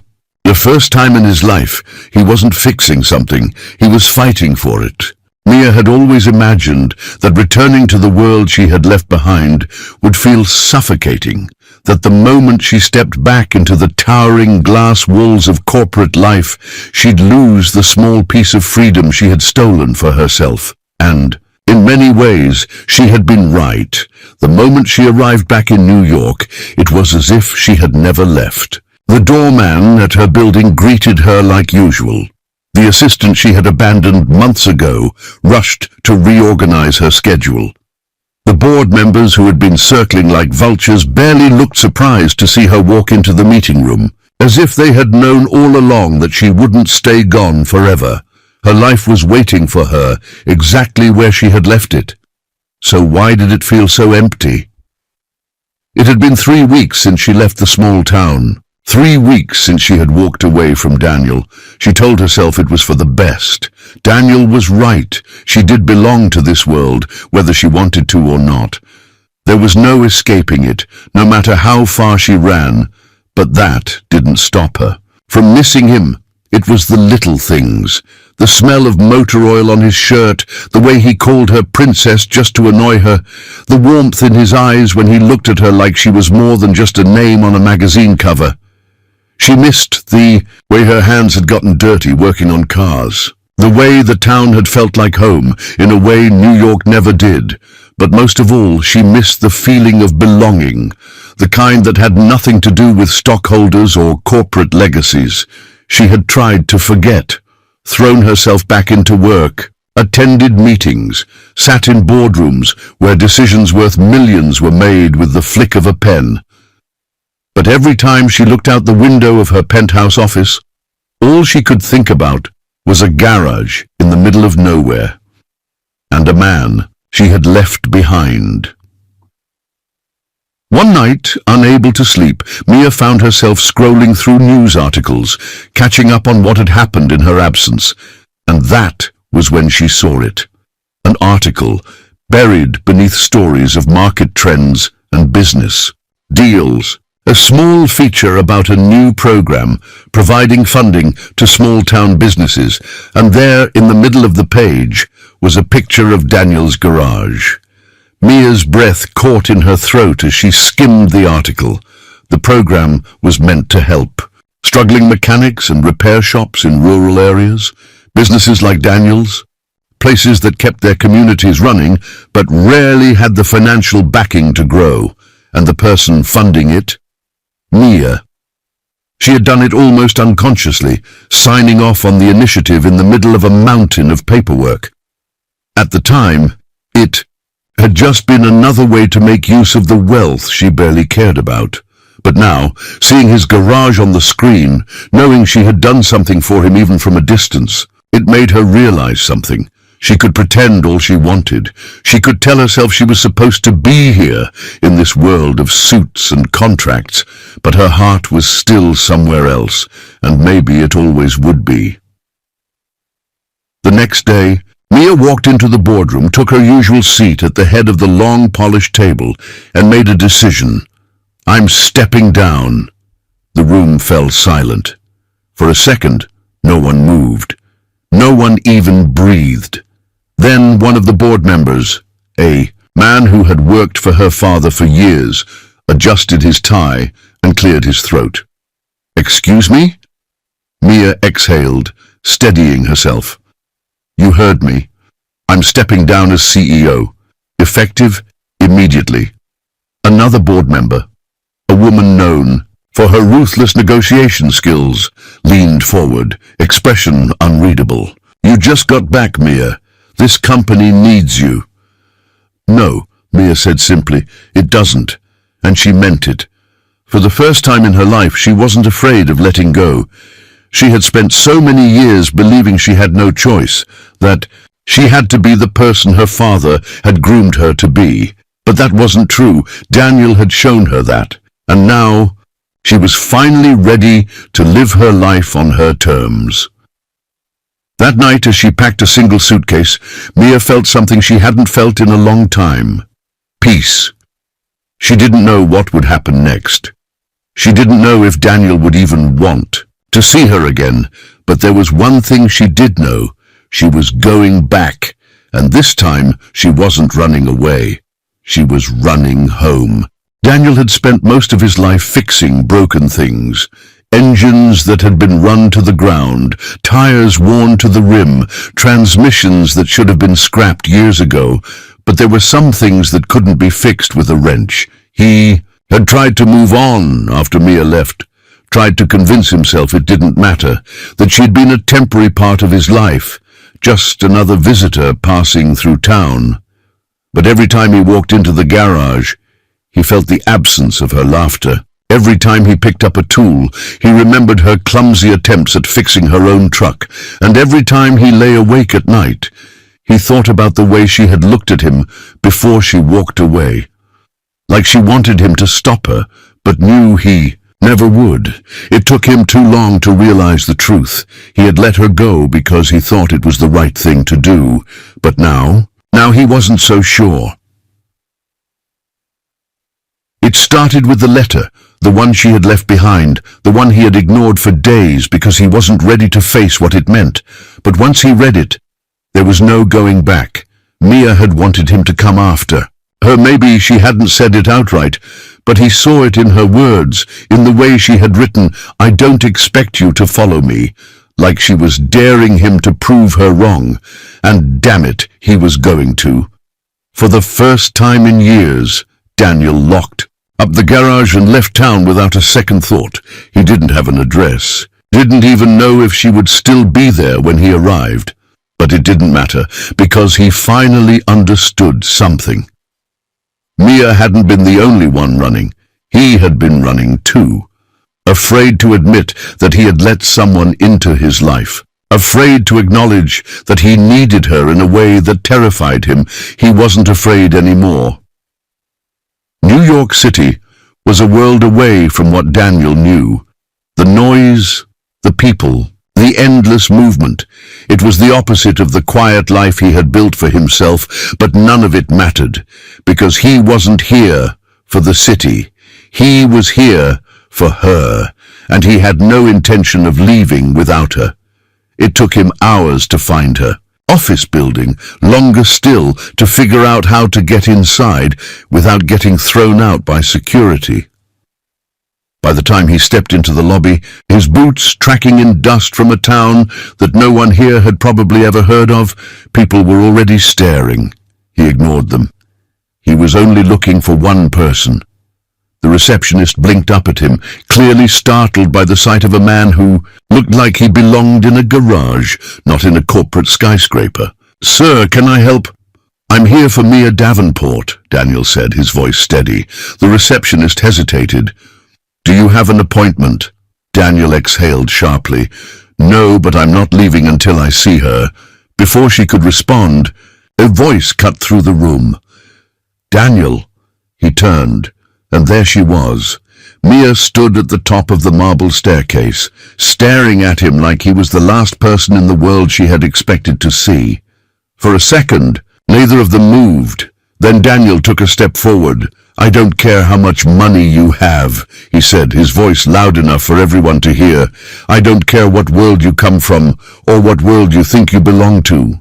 the first time in his life, he wasn't fixing something, he was fighting for it. Mia had always imagined that returning to the world she had left behind would feel suffocating, that the moment she stepped back into the towering glass walls of corporate life, she'd lose the small piece of freedom she had stolen for herself. And, in many ways, she had been right. The moment she arrived back in New York, it was as if she had never left. The doorman at her building greeted her like usual. The assistant she had abandoned months ago rushed to reorganize her schedule. The board members who had been circling like vultures barely looked surprised to see her walk into the meeting room, as if they had known all along that she wouldn't stay gone forever. Her life was waiting for her exactly where she had left it. So why did it feel so empty? It had been 3 weeks since she left the small town. 3 weeks since she had walked away from Daniel. She told herself it was for the best. Daniel was right. She did belong to this world, whether she wanted to or not. There was no escaping it, no matter how far she ran. But that didn't stop her. From missing him, it was the little things. The smell of motor oil on his shirt, the way he called her princess just to annoy her, the warmth in his eyes when he looked at her like she was more than just a name on a magazine cover. She missed the way her hands had gotten dirty working on cars, the way the town had felt like home in a way New York never did. But most of all, she missed the feeling of belonging, the kind that had nothing to do with stockholders or corporate legacies. She had tried to forget, thrown herself back into work, attended meetings, sat in boardrooms where decisions worth millions were made with the flick of a pen. But every time she looked out the window of her penthouse office, all she could think about was a garage in the middle of nowhere, and a man she had left behind. One night, unable to sleep, Mia found herself scrolling through news articles, catching up on what had happened in her absence, and that was when she saw it. An article buried beneath stories of market trends and business, deals, A small feature about a new program providing funding to small-town businesses, and there in the middle of the page was a picture of Daniel's garage. Mia's breath caught in her throat as she skimmed the article. The program was meant to help struggling mechanics and repair shops in rural areas, businesses like Daniel's, places that kept their communities running but rarely had the financial backing to grow, and the person funding it, Mia. She had done it almost unconsciously, signing off on the initiative in the middle of a mountain of paperwork. At the time, it had just been another way to make use of the wealth she barely cared about. But now, seeing his garage on the screen, knowing she had done something for him even from a distance, it made her realize something. She could pretend all she wanted. She could tell herself she was supposed to be here in this world of suits and contracts, but her heart was still somewhere else, and maybe it always would be. The next day, Mia walked into the boardroom, took her usual seat at the head of the long polished table, and made a decision. "I'm stepping down." The room fell silent. For a second, no one moved. No one even breathed. Then one of the board members, a man who had worked for her father for years, adjusted his tie and cleared his throat. "Excuse me?" Mia exhaled, steadying herself. "You heard me. I'm stepping down as CEO, effective immediately." Another board member, a woman known for her ruthless negotiation skills, leaned forward, expression unreadable. "You just got back, Mia. This company needs you." "No," Mia said simply, "it doesn't." And she meant it. For the first time in her life, she wasn't afraid of letting go. She had spent so many years believing she had no choice, that she had to be the person her father had groomed her to be. But that wasn't true. Daniel had shown her that. And now, she was finally ready to live her life on her terms. That night, as she packed a single suitcase, Mia felt something she hadn't felt in a long time. Peace. She didn't know what would happen next. She didn't know if Daniel would even want to see her again, but there was one thing she did know. She was going back, and this time she wasn't running away. She was running home. Daniel had spent most of his life fixing broken things. Engines that had been run to the ground, tires worn to the rim, transmissions that should have been scrapped years ago. But there were some things that couldn't be fixed with a wrench. He had tried to move on after Mia left, tried to convince himself it didn't matter, that she'd been a temporary part of his life, just another visitor passing through town. But every time he walked into the garage, he felt the absence of her laughter. Every time he picked up a tool, he remembered her clumsy attempts at fixing her own truck, and every time he lay awake at night, he thought about the way she had looked at him before she walked away. Like she wanted him to stop her, but knew he never would. It took him too long to realize the truth. He had let her go because he thought it was the right thing to do, but now he wasn't so sure. It started with the letter, the one she had left behind, the one he had ignored for days because he wasn't ready to face what it meant. But once he read it, there was no going back. Mia had wanted him to come after her. Maybe she hadn't said it outright, but he saw it in her words, in the way she had written, "I don't expect you to follow me," like she was daring him to prove her wrong. And damn it, he was going to. For the first time in years, Daniel locked up the garage and left town without a second thought. He didn't have an address, didn't even know if she would still be there when he arrived. But it didn't matter, because he finally understood something. Mia hadn't been the only one running. He had been running too. Afraid to admit that he had let someone into his life. Afraid to acknowledge that he needed her in a way that terrified him. He wasn't afraid anymore. New York City was a world away from what Daniel knew. The noise, the people, the endless movement. It was the opposite of the quiet life he had built for himself, but none of it mattered, because he wasn't here for the city. He was here for her, and he had no intention of leaving without her. It took him hours to find her. Office building, longer still to figure out how to get inside without getting thrown out by security. By the time he stepped into the lobby, his boots tracking in dust from a town that no one here had probably ever heard of, people were already staring. He ignored them. He was only looking for one person. The receptionist blinked up at him, clearly startled by the sight of a man who looked like he belonged in a garage, not in a corporate skyscraper. "Sir, can I help?" "I'm here for Mia Davenport," Daniel said, his voice steady. The receptionist hesitated. "Do you have an appointment?" Daniel exhaled sharply. "No, but I'm not leaving until I see her." Before she could respond, a voice cut through the room. "Daniel." He turned, and there she was. Mia stood at the top of the marble staircase, staring at him like he was the last person in the world she had expected to see. For a second, neither of them moved. Then Daniel took a step forward. "I don't care how much money you have," he said, his voice loud enough for everyone to hear. "I don't care what world you come from or what world you think you belong to."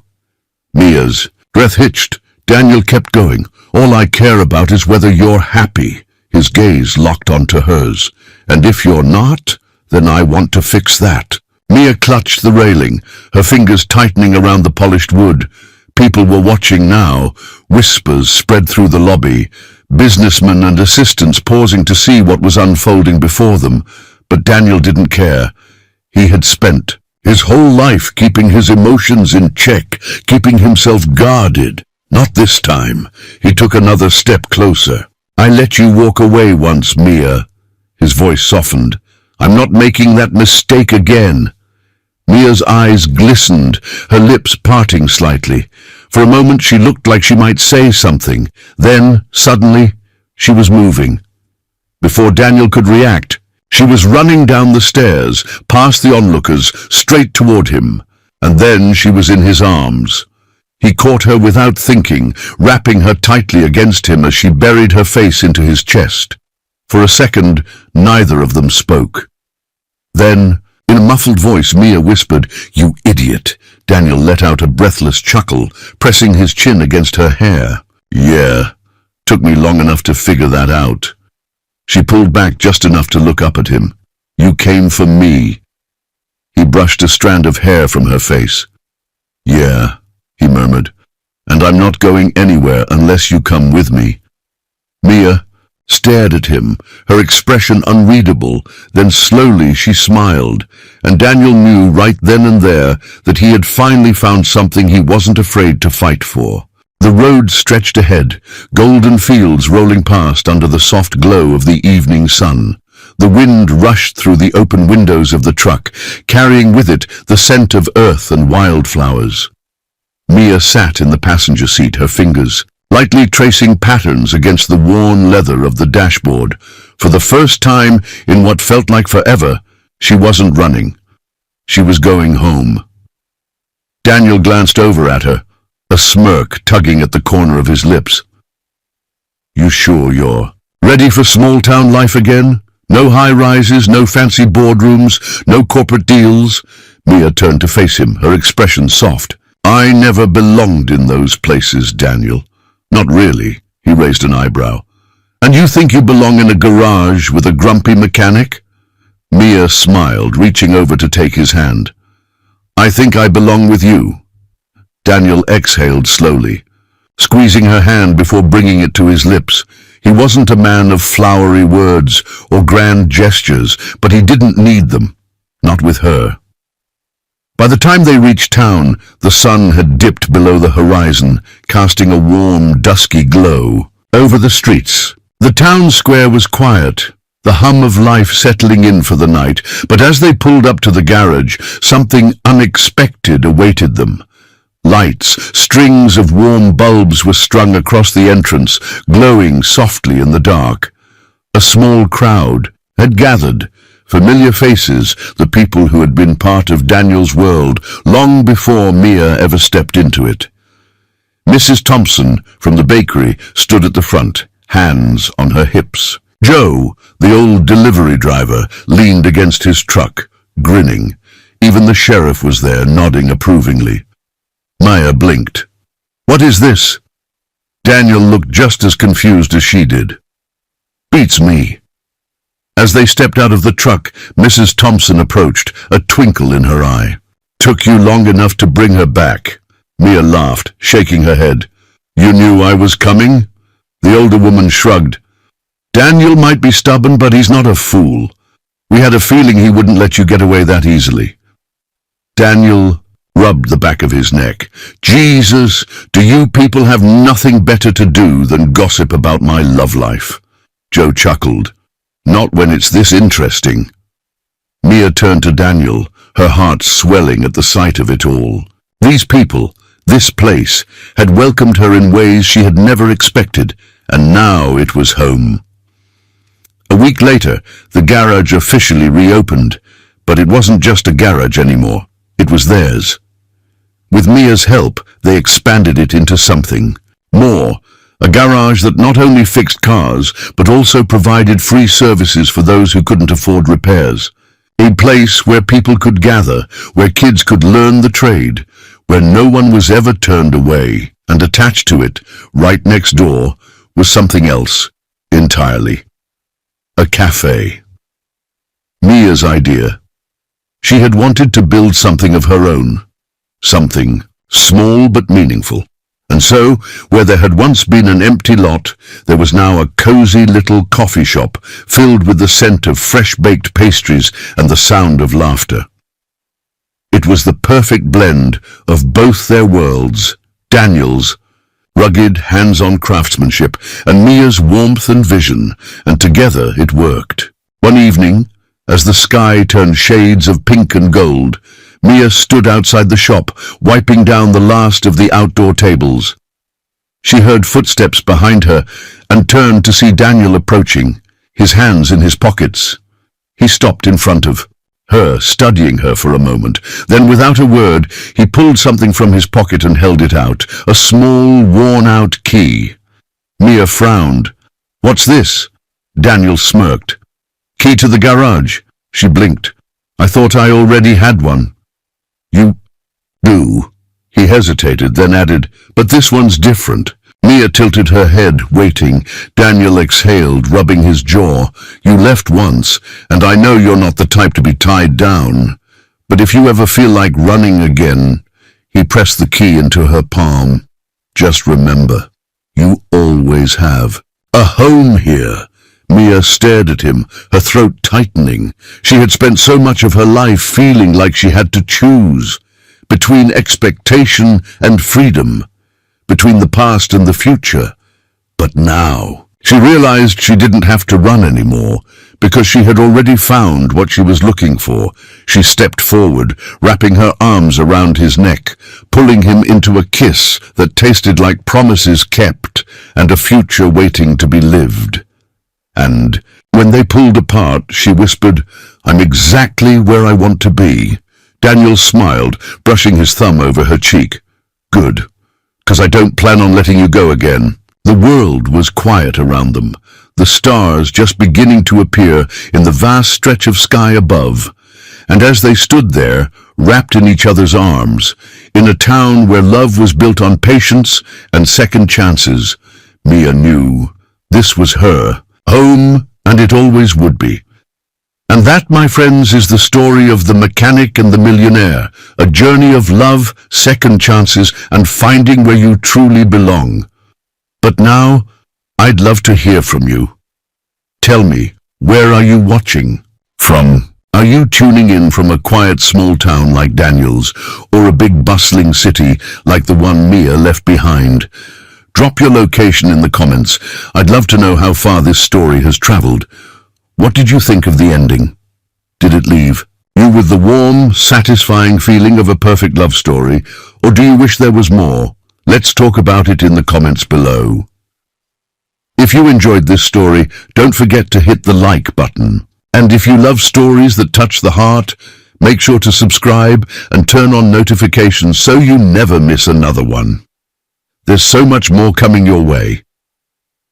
Mia's breath hitched. Daniel kept going. "All I care about is whether you're happy." His gaze locked onto hers. "And if you're not, then I want to fix that." Mia clutched the railing, her fingers tightening around the polished wood. People were watching now. Whispers spread through the lobby, businessmen and assistants pausing to see what was unfolding before them. But Daniel didn't care. He had spent his whole life keeping his emotions in check, keeping himself guarded. Not this time. He took another step closer. "I let you walk away once, Mia." His voice softened. "I'm not making that mistake again." Mia's eyes glistened, her lips parting slightly. For a moment she looked like she might say something. Then, suddenly, she was moving. Before Daniel could react, she was running down the stairs, past the onlookers, straight toward him. And then she was in his arms. He caught her without thinking, wrapping her tightly against him as she buried her face into his chest. For a second, neither of them spoke. Then, in a muffled voice, Mia whispered, "You idiot." Daniel let out a breathless chuckle, pressing his chin against her hair. "Yeah, took me long enough to figure that out." She pulled back just enough to look up at him. "You came for me." He brushed a strand of hair from her face. "Yeah," he murmured, "and I'm not going anywhere unless you come with me." Mia stared at him, her expression unreadable. Then slowly she smiled, and Daniel knew right then and there that he had finally found something he wasn't afraid to fight for. The road stretched ahead, golden fields rolling past under the soft glow of the evening sun. The wind rushed through the open windows of the truck, carrying with it the scent of earth and wildflowers. Mia sat in the passenger seat, her fingers lightly tracing patterns against the worn leather of the dashboard. For the first time in what felt like forever, she wasn't running. She was going home. Daniel glanced over at her, a smirk tugging at the corner of his lips. "You sure you're ready for small-town life again? No high-rises, no fancy boardrooms, no corporate deals?" Mia turned to face him, her expression soft. "I never belonged in those places, Daniel." "Not really," he raised an eyebrow. "And you think you belong in a garage with a grumpy mechanic?" Mia smiled, reaching over to take his hand. "I think I belong with you." Daniel exhaled slowly, squeezing her hand before bringing it to his lips. He wasn't a man of flowery words or grand gestures, but he didn't need them. Not with her. By the time they reached town, the sun had dipped below the horizon, casting a warm, dusky glow over the streets. The town square was quiet, the hum of life settling in for the night, but as they pulled up to the garage, something unexpected awaited them. Lights, strings of warm bulbs were strung across the entrance, glowing softly in the dark. A small crowd had gathered, familiar faces, the people who had been part of Daniel's world long before Mia ever stepped into it. Mrs. Thompson from the bakery stood at the front, hands on her hips. Joe, the old delivery driver, leaned against his truck, grinning. Even the sheriff was there, nodding approvingly. Maya blinked. "What is this?" Daniel looked just as confused as she did. "Beats me." As they stepped out of the truck, Mrs. Thompson approached, a twinkle in her eye. "Took you long enough to bring her back." Mia laughed, shaking her head. "You knew I was coming?" The older woman shrugged. "Daniel might be stubborn, but he's not a fool. We had a feeling he wouldn't let you get away that easily." Daniel rubbed the back of his neck. "Jesus, do you people have nothing better to do than gossip about my love life?" Joe chuckled. "Not when it's this interesting." Mia turned to Daniel, her heart swelling at the sight of it all. These people, this place, had welcomed her in ways she had never expected, and now it was home. A week later, the garage officially reopened, but it wasn't just a garage anymore. It was theirs. With Mia's help, they expanded it into something more, a garage that not only fixed cars, but also provided free services for those who couldn't afford repairs. A place where people could gather, where kids could learn the trade, where no one was ever turned away, and attached to it, right next door, was something else entirely. A cafe. Mia's idea. She had wanted to build something of her own. Something small but meaningful. And so, where there had once been an empty lot, there was now a cozy little coffee shop filled with the scent of fresh-baked pastries and the sound of laughter. It was the perfect blend of both their worlds, Daniel's rugged, hands-on craftsmanship, and Mia's warmth and vision, and together it worked. One evening, as the sky turned shades of pink and gold, Mia stood outside the shop, wiping down the last of the outdoor tables. She heard footsteps behind her and turned to see Daniel approaching, his hands in his pockets. He stopped in front of her, studying her for a moment. Then, without a word, he pulled something from his pocket and held it out, a small, worn-out key. Mia frowned. "What's this?" Daniel smirked. "Key to the garage." She blinked. "I thought I already had one." "You do?" He hesitated, then added, "But this one's different." Mia tilted her head, waiting. Daniel exhaled, rubbing his jaw. "You left once, and I know you're not the type to be tied down. But if you ever feel like running again..." He pressed the key into her palm. "Just remember, you always have a home here." Mia stared at him, her throat tightening. She had spent so much of her life feeling like she had to choose between expectation and freedom, between the past and the future. But now, she realized she didn't have to run anymore, because she had already found what she was looking for. She stepped forward, wrapping her arms around his neck, pulling him into a kiss that tasted like promises kept and a future waiting to be lived. And when they pulled apart, she whispered, "I'm exactly where I want to be." Daniel smiled, brushing his thumb over her cheek. "Good, 'cause I don't plan on letting you go again." The world was quiet around them, the stars just beginning to appear in the vast stretch of sky above. And as they stood there, wrapped in each other's arms, in a town where love was built on patience and second chances, Mia knew this was her home, and it always would be. And that, my friends, is the story of The Mechanic and the Millionaire, a journey of love, second chances, and finding where you truly belong. But now, I'd love to hear from you. Tell me, where are you watching from? Are you tuning in from a quiet small town like Daniel's, or a big bustling city like the one Mia left behind? Drop your location in the comments. I'd love to know how far this story has traveled. What did you think of the ending? Did it leave you with the warm, satisfying feeling of a perfect love story, or do you wish there was more? Let's talk about it in the comments below. If you enjoyed this story, don't forget to hit the like button. And if you love stories that touch the heart, make sure to subscribe and turn on notifications so you never miss another one. There's so much more coming your way.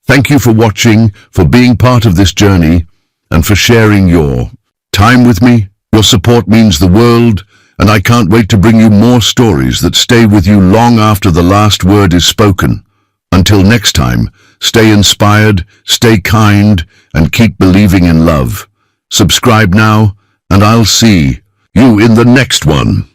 Thank you for watching, for being part of this journey, and for sharing your time with me. Your support means the world, and I can't wait to bring you more stories that stay with you long after the last word is spoken. Until next time, stay inspired, stay kind, and keep believing in love. Subscribe now, and I'll see you in the next one.